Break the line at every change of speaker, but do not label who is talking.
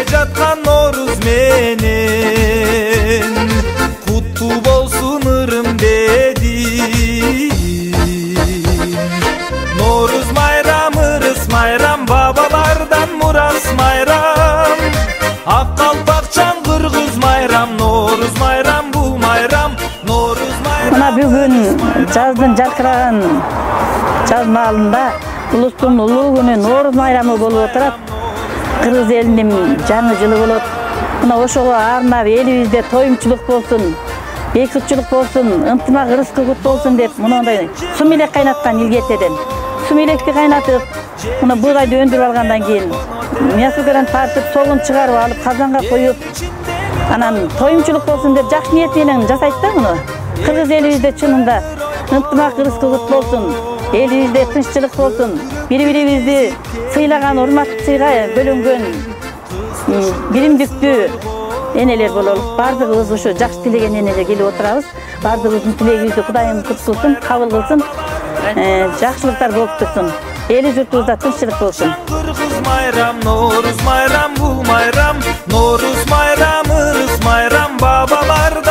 жаткан Норуз менен куттуу болсун ырым дедим. Норуз майрам, ырыс майрам, бабалардан мурас майрам. Ак калпакчан кыргыз майрам, Норуз майрам, бул майрам, Норуз майрам.
Мына бүгүн жаздын жаркыраган жаз маалында улустун улуу күнү Норуз майрамы болуп отурат. Кыргыз элинин жаңы жылы болот. Мына ошого арнап элибизде тоюмчулук болсун, бейкутчулук болсун, ынтымак ырыс-кылгыт болсун деп мындай сум элек кайнаткан илгертеден. Сум электи кайнатып, мына бугайды өндүрүп алгандан кийин мясокерен тартып, соғын чыгарып алып, казанга коюп, анан тоюмчулук болсун деп жакшы ниет менен жасайт да муну. Кыргыз элибизде чынында ынтымак ырыс-кылгыт болсун, элибизде тынччылык болсун, бири-бирибизди сыйлаган, урматтуу сыйга бөлөнгөн биримдиктүү энелер бололук. Бардыгыбыз ушу жакшы тилеген энелер келип отурабыз. Бардыгыбыздын тилегибизди Кудайым куттулсун, кабыл кылсын, жакшылыктар болуп турсун. Эли журтубузда тынччылык болсун.
Кыргыз майрам, Норуз майрам, бул майрам, Норуз майрам, ырыс майрам, бабалар